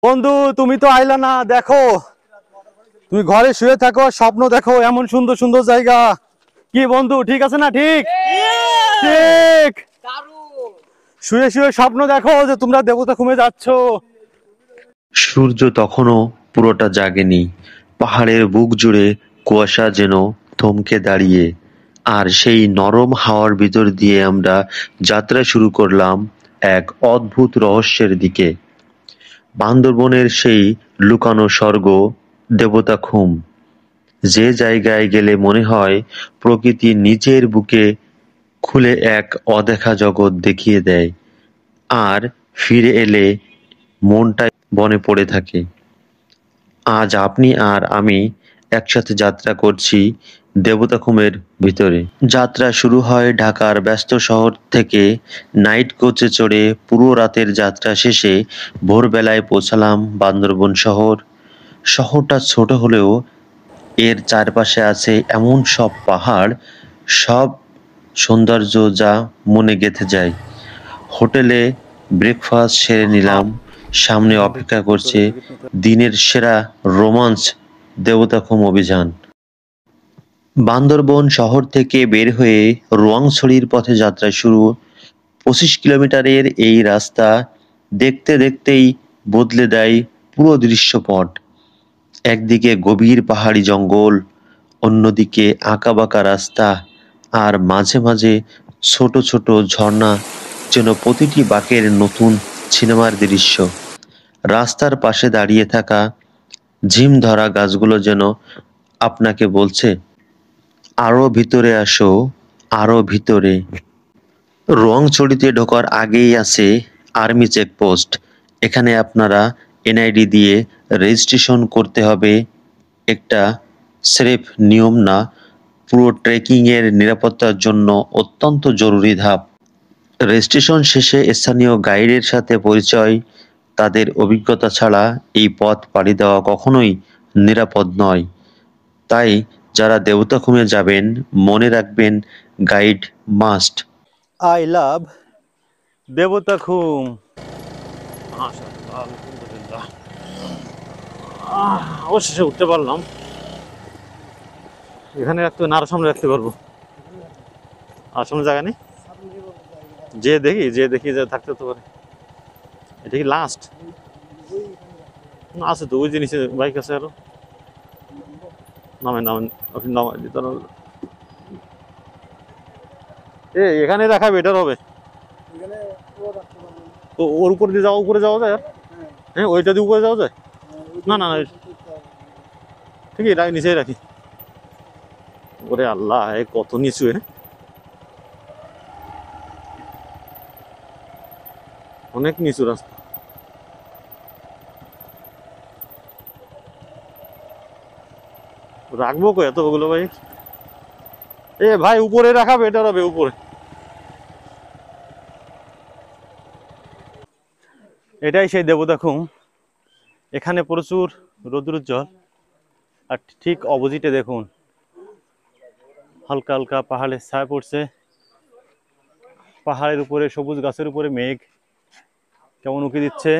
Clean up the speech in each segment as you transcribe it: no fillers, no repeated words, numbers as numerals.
বন্ধু তুমি তো আইলা না। দেখো তুমি ঘরে শুয়ে থাকো, স্বপ্ন দেখো এমন সুন্দর সুন্দর জায়গা। কি বন্ধু ঠিক আছে না? ঠিক ঠিক শুয়ে শুয়ে স্বপ্ন দেখো যে তোমরা দেবতা খুমে যাচ্ছ। সূর্য তখনও পুরোটা জাগেনি। পাহাড়ের বুক জুড়ে কুয়াশা যেন থমকে দাঁড়িয়ে। আর সেই নরম হাওয়ার ভিতর দিয়ে আমরা যাত্রা শুরু করলাম এক অদ্ভুত রহস্যের দিকে। বান্দরবনের সেই লুকানো স্বর্গ, দেবতাখুম। যে জায়গায় গেলে মনে হয় প্রকৃতি নিজের বুকে খুলে এক অদেখা জগৎ দেখিয়ে দেয়, আর ফিরে এলে মনটা বনে পড়ে থাকে। আজ আপনি আর আমি একসাথে যাত্রা করছি দেবতাখুমের ভিতরে। যাত্রা শুরু হয় ঢাকার ব্যস্ত শহর থেকে। নাইট কোচে চড়ে পুরো রাতের যাত্রা শেষে ভোরবেলায় পৌঁছালাম বান্দরবন শহর। শহরটা ছোট হলেও এর চারপাশে আছে এমন সব পাহাড়, সব সৌন্দর্য যা মনে গেঁথে যায়। হোটেলে ব্রেকফাস্ট সেরে নিলাম। সামনে অপেক্ষা করছে দিনের সেরা রোমাঞ্চ, দেবতাখুম অভিযান। বান্দরবন শহর থেকে বের হয়ে রোয়াংছড়ির পথে যাত্রা শুরু। 25 কিলোমিটারের এই রাস্তা দেখতে দেখতেই বদলে দেয় পুরো দৃশ্যপট। একদিকে গভীর পাহাড়ি জঙ্গল, অন্যদিকে আঁকাবাঁকা রাস্তা, আর মাঝে মাঝে ছোট ছোট ঝর্ণা, যেন প্রতিটি বাঁকের নতুন সিনেমার দৃশ্য। রাস্তার পাশে দাঁড়িয়ে থাকা ঝিম ধরা গাছগুলো যেন আপনাকে বলছে, আরো ভিতরে আসো, আরো ভিতরে। রোয়াংছড়িতে ঢোকার আগেই আছে আর্মি চেকপোস্ট। এখানে আপনারা এনআইডি দিয়ে রেজিস্ট্রেশন করতে হবে। একটা স্রেফ নিয়ম না, পুরো ট্রেকিংয়ের নিরাপত্তার জন্য অত্যন্ত জরুরি ধাপ। রেজিস্ট্রেশন শেষে স্থানীয় গাইডের সাথে পরিচয়। তাদের অভিজ্ঞতা ছাড়া এই পথ পাড়ি দেওয়া কখনোই নিরাপদ নয়। তাই যারা দেবতাখুমে যাবেন, মনে রাখবেন, guide must. I love Debotakhum. আলহামদুলিল্লাহ অবশেষে উঠতে পারলাম। এখানে রাখতে না, আরো সামনে রাখতে পারবো। আর সামনে জায়গা নেই। যে দেখি যে থাকতে তো পারে। এটা কি লাস্ট? আছে তো, ওই জিনিসে বাইক আছে আরো। নামেন নামেন, আপনি নামেন। এখানে রাখা বেটার হবে। তো ওর উপর দিয়ে যাওয়া, উপরে যাওয়া যায়? হ্যাঁ, ওইটা দিয়ে উপরে যাওয়া যায়। না না, ঠিক আছে, নিচেই রাখি। ওরে আল্লাহ, কত নিচু! অনেক নিচু রাস্তা। রাখবো কো এতগুলো বাইক? ভাই উপরে রাখা বেটার হবে, উপরে। এটাই সেই দেবতাখুম। এখানে প্রচুর রৌদ্রোজ্জ্বল। আর ঠিক অপোজিটে দেখুন, হালকা হালকা পাহাড়ের ছায়া পড়ছে। পাহাড়ের উপরে সবুজ গাছের উপরে মেঘ কেমন উঁকি দিচ্ছে।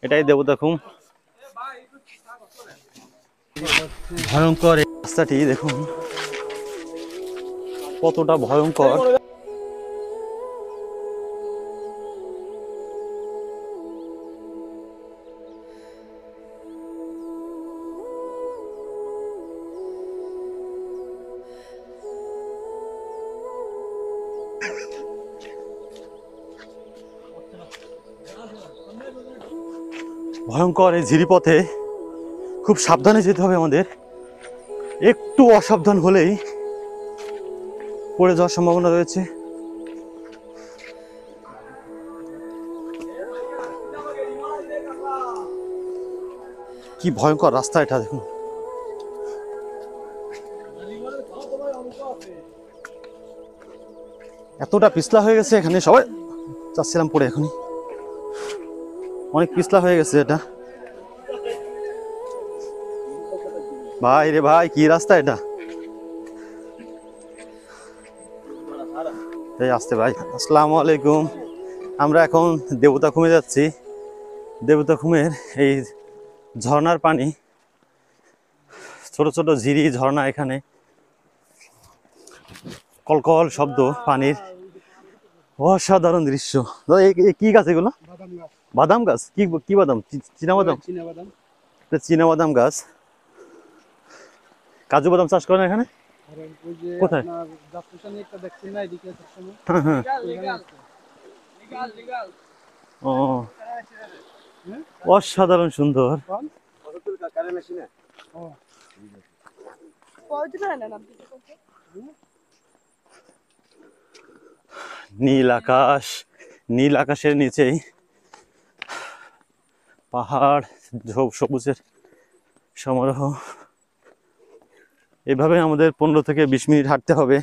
এটাই দেবতাখুম। ভয়ঙ্কর এই রাস্তাটি দেখুন কতটা ভয়ঙ্কর। ভয়ঙ্কর এই ঝিরিপথে খুব সাবধানে যেতে হবে আমাদের। একটু অসাবধান হলেই পড়ে যাওয়ার সম্ভাবনা রয়েছে। কি ভয়ঙ্কর রাস্তা এটা দেখুন। এতটা পিছলা হয়ে গেছে, এখানে সবাই যাচ্ছিলাম পড়ে, এখনই অনেক পিছলা হয়ে গেছে এটা। ভাই রে ভাই, কি রাস্তা এটা! এই আসতে ভাই, আসসালামু আলাইকুম। আমরা এখন দেবতাখুমে যাচ্ছি। দেবতাখুমের এই ঝর্ণার পানি, ছোট ছোট ঝিরি ঝর্ণা, এখানে কলকল শব্দ পানির, অসাধারণ দৃশ্য। দাদা কি গাছ এগুলো? বাদাম গাছ? কি কি বাদাম? চীনা বাদাম? চীনা বাদাম গাছ। কাজু বাদাম চাষ করেন এখানে? কোথায়? ও, অসাধারণ সুন্দর। নীল আকাশ, নীল আকাশের নিচেই পাহাড়, সবুজের সমারোহ। এভাবে আমাদের 15 থেকে 20 মিনিট হাঁটতে হবে।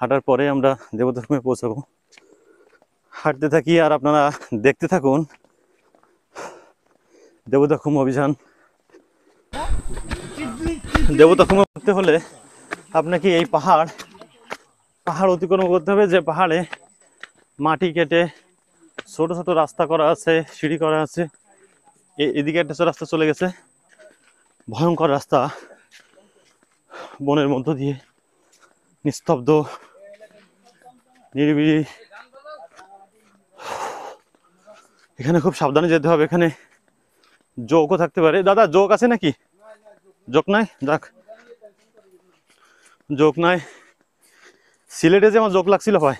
হাঁটার পরে আমরা দেবতাখুমে পৌঁছাবো। হাঁটতে থাকি আর আপনারা দেখতে থাকুন দেবতাখুম অভিযান। দেবতাখুমে উঠতে হলে আপনাকে এই পাহাড় অতিক্রম করতে হবে, যে পাহাড়ে মাটি কেটে ছোট ছোট রাস্তা করা আছে, সিঁড়ি করা আছে। এদিকে একটা রাস্তা চলে গেছে, ভয়ঙ্কর রাস্তা, বনের মধ্য দিয়ে, নিস্তব্ধ, নিরিবিলি। এখানে খুব সাবধানে যেতে হবে। এখানে জোকও থাকতে পারে। দাদা জোক আছে নাকি? জোক নাই? যাক, জোক নাই। সিলেটে যে আমার জোক লাগছিল ভাই।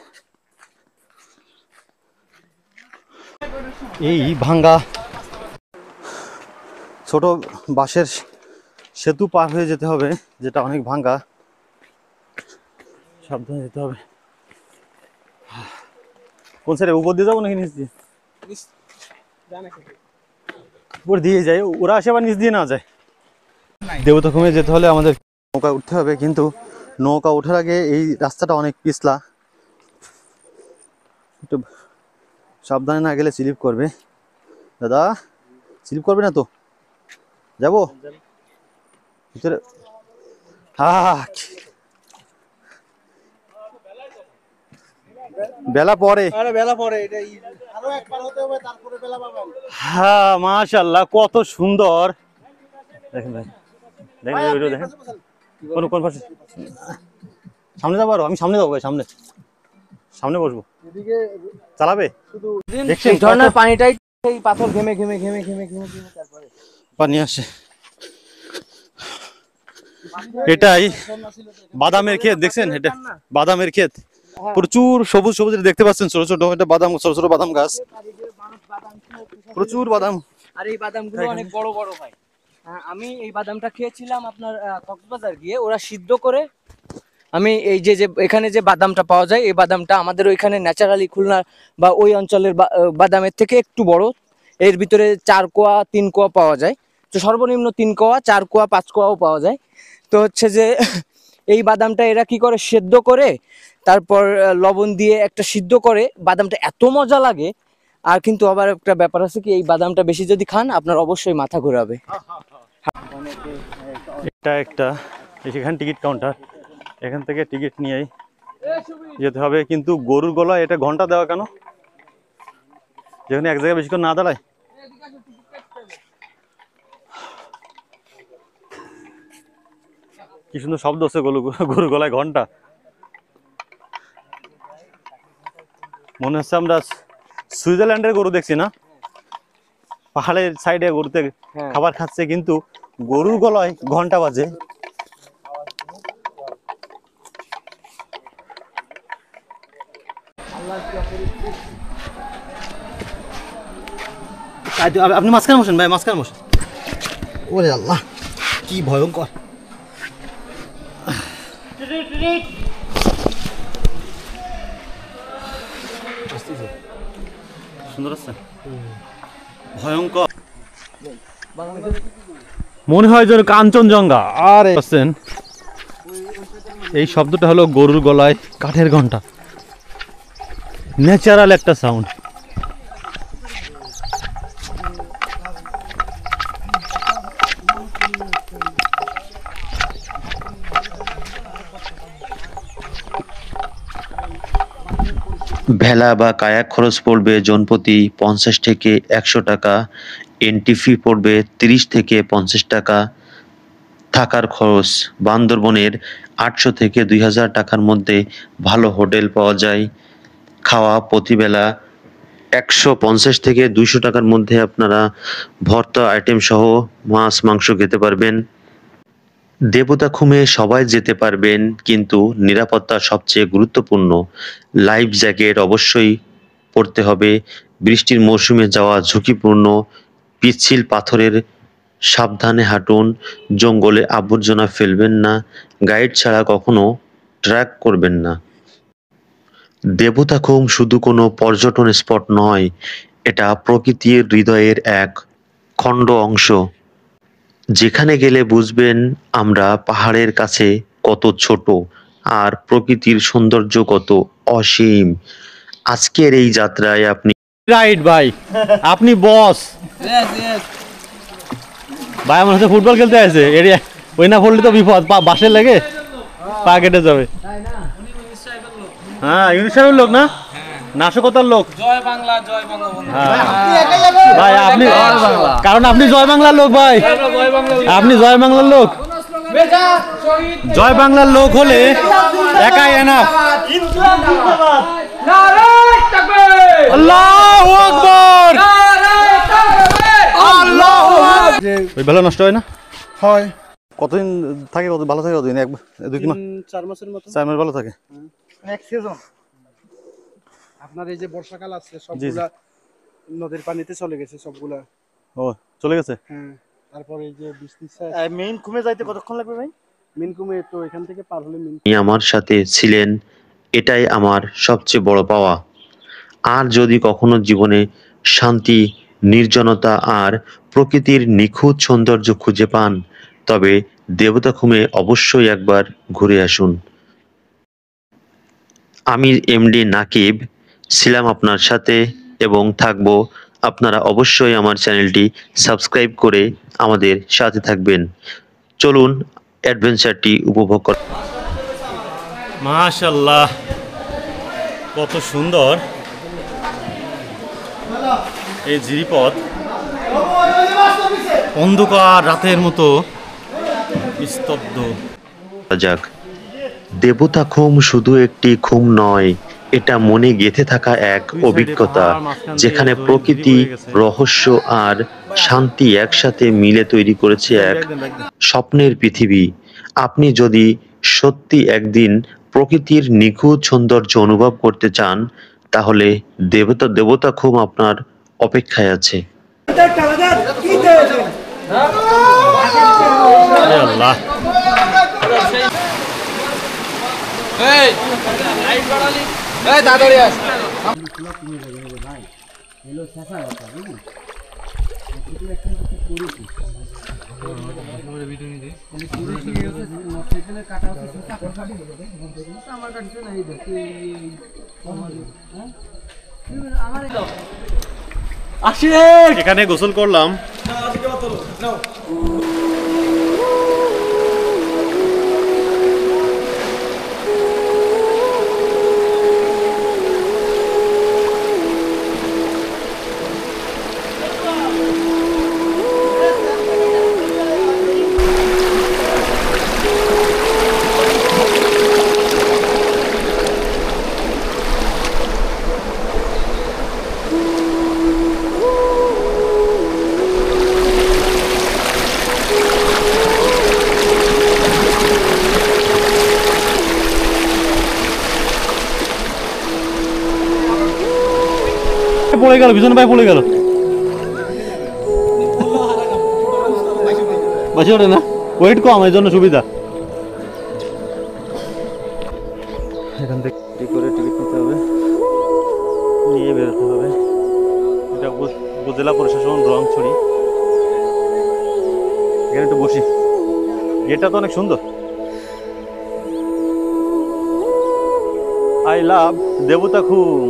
এই ভাঙ্গা ছোট বাঁশের সেতু পার হয়ে যেতে হবে, যেটা অনেক ভাঙ্গা। সাবধানে যেতে হবে। কোন সাইডে? উপর দিয়ে যাবো নাকি নিচ দিয়ে? উপর দিয়ে যাই, ওরা আসে আবার নিচ দিয়ে না যায়। দেবতাখুমে যেতে হলে আমাদের নৌকা উঠতে হবে, কিন্তু নৌকা ওঠার আগে এই রাস্তাটা অনেক পিছলা, একটু সাবধানে না গেলে স্লিপ করবে। দাদা স্লিপ করবে না তো? যাবো ভিতরে? বেলা পরে, হ্যাঁ মাশাআল্লাহ, কত সুন্দর। দেখেন ভাই, দেখেন দেখেন কোন পাশে সামনে যাবো? আমি সামনে যাবো ভাই, সামনে বসবো। চালাবে? দেখছেন ঝর্ণার পানিটাই সেই পাথর ঘেমে ঘেমে ঘেমে ঘেমে ঘেমে ঘেমে তারপরে পানি আসে। এটাই বাদামের ক্ষেত, দেখছেন? এটা বাদামের ক্ষেত, প্রচুর সবুজ সবুজ দেখতে পাচ্ছেন, ছোট ছোট এটা বাদাম, ছোট ছোট বাদাম গাছ, প্রচুর বাদাম। আর এই বাদামগুলো অনেক বড় বড় হয়। আমি এই বাদামটা খেয়েছিলাম আপনার কক্সবাজার গিয়ে, ওরা সিদ্ধ করে। আমি এই যে এখানে যে বাদামটা পাওয়া যায়, এই বাদামটা আমাদের ওইখানে ন্যাচারালি খুলনা বা ওই অঞ্চলের বাদামের থেকে একটু বড়। এর ভিতরে 4 কোয়া 3 কোয়া পাওয়া যায়, তো সর্বনিম্ন 3 কোয়া 4 কোয়া 5 কোয়াও পাওয়া যায়। তো হচ্ছে যে এই বাদামটা এরা কি করে, সেদ্ধ করে তারপর লবণ দিয়ে একটা সিদ্ধ করে। বাদামটা এত মজা লাগে। আর কিন্তু আবার একটা ব্যাপার আছে কি, এই বাদামটা বেশি যদি খান আপনার অবশ্যই মাথা ঘোরাবে। এটা একটা এখানে টিকিট কাউন্টার, এখান থেকে টিকিট নিয়েই যেতে হবে। কিন্তু গরুর গলায় এটা ঘন্টা দেওয়া কেন, যেখানে এক জায়গায় বেশিক্ষণ না দাঁড়ায়? কি সুন্দর শব্দ হচ্ছে গরুর গলায় ঘন্টা। মনে হচ্ছে আমরা সুইজারল্যান্ডের গরু দেখছি না? পাহাড়ের সাইডে গরুতে খাবার খাচ্ছে, কিন্তু গরুর গলায় ঘন্টা বাজে। আপনি মাঝখানে বসেন ভাই, মাঝখানে বসেন। ওরে আল্লাহ, কি ভয়ঙ্কর। সুন্দর আছে, ভয়ঙ্কর মনে হয় যেন কাঞ্চনজঙ্ঘা। আর এই শব্দটা হলো গরুর গলায় কাঠের ঘন্টা, ন্যাচারাল একটা সাউন্ড। ভেলা বা কায়াক খরচ পড়বে জনপ্রতি 50 থেকে 100 টাকা, এন্ট্রি ফি পড়বে 30 থেকে 50 টাকা। থাকার খরচ বান্দরবনের 800 থেকে 2000 টাকার মধ্যে ভালো হোটেল পাওয়া যায়। খাওয়া প্রতিবেলা 150 থেকে 200 টাকার মধ্যে আপনারা ভর্তা আইটেম সহ মাছ মাংস খেতে পারবেন। দেবতাখুমে সবাই যেতে পারবেন, কিন্তু নিরাপত্তা সবচেয়ে গুরুত্বপূর্ণ। লাইফ জ্যাকেট অবশ্যই পরতে হবে। বৃষ্টির মৌসুমে যাওয়া ঝুঁকিপূর্ণ। পিচ্ছিল পাথরের সাবধানে হাঁটুন। জঙ্গলে আবর্জনা ফেলবেন না। গাইড ছাড়া কখনো ট্র্যাক করবেন না। দেবতাখুম শুধু কোনো পর্যটন স্পট নয়, এটা প্রকৃতির হৃদয়ের এক খণ্ড অংশ। যেখানে গেলে বুঝবেন আমরা পাহাড়ের কাছে কত ছোট, আর প্রকৃতির সৌন্দর্য কত অসীম। আজকের এই যাত্রায় আপনি রাইট ভাই, আপনি বস ভাই। আমার হচ্ছে ফুটবল খেলতে আছে এরিয়া, ওই না পড়লে তো বিপদ, বাসের লেগে পা কেটে যাবে। হ্যাঁ, ইউনিট সাহেবের লোক না, নাশকতার লোক। জয় বাংলা, জয় বঙ্গবন্ধু। ভাই আপনি, কারণ আপনি জয় বাংলার লোক ভাই, আপনি জয় বাংলার লোক। জয় বাংলার লোক হলে একাই এনাফ। আল্লাহু আকবার। ওই ভালো নষ্ট হয় না? হয় কতদিন থাকে, কত ভালো থাকে? কতদিন? 4 মাসের মতো। 4 মাস ভালো থাকে। এক সিজন আপনার এই যে বর্ষাকাল আছে সবগুলা নদীর পানিতে চলে গেছে সবগুলা। ও চলে গেছে। হ্যাঁ, তারপর এই যে বৃষ্টি মেইন কুমে যাইতে কতক্ষণ লাগবে ভাই? মিনকুমে তো এখান থেকে পার হলে আমার সাথে ছিলেন, এটাই আমার সবচেয়ে বড় পাওয়া। আর যদি কখনো জীবনে শান্তি, নির্জনতা আর প্রকৃতির নিখুঁত সৌন্দর্য খুঁজে পান, তবে দেবতাখুমে অবশ্যই একবার ঘুরে আসুন। আমি এমডি নাকিব ছিলাম আপনার সাথে এবং থাকবো। আপনারা অবশ্যই আমার চ্যানেলটি সাবস্ক্রাইব করে আমাদের সাথে থাকবেন। চলুন অ্যাডভেঞ্চারটি উপভোগ করা। মাশাআল্লাহ, কত সুন্দর এই জিরিপথ, অন্ধকার রাতের মতো স্তব্ধ। যাক, দেবতাখুম শুধু একটি খুম নয়, এটা মনে গেঁথে থাকা এক অভিজ্ঞতা, যেখানে প্রকৃতি, রহস্য আর শান্তি একসাথে মিলে তৈরি করেছে এক স্বপ্নের পৃথিবী। আপনি যদি সত্যি একদিন প্রকৃতির নিখুঁত সৌন্দর্য অনুভব করতে চান, তাহলে দেবতাখুম আপনার অপেক্ষায় আছে। আল্লাহ, এখানে গোসল করলাম। পড়ে গেল, পিছনে ভাই পড়ে গেল। বাসি ওঠে না, ওয়েট কম, এই জন্য সুবিধা। এখান থেকে করে টিকিট নিতে হবে, নিয়ে বেরোতে হবে। এটা উপজেলা প্রশাসন রংছড়ি। এখানে একটু বসি, গেটটা তো অনেক সুন্দর। I love Debotakhum.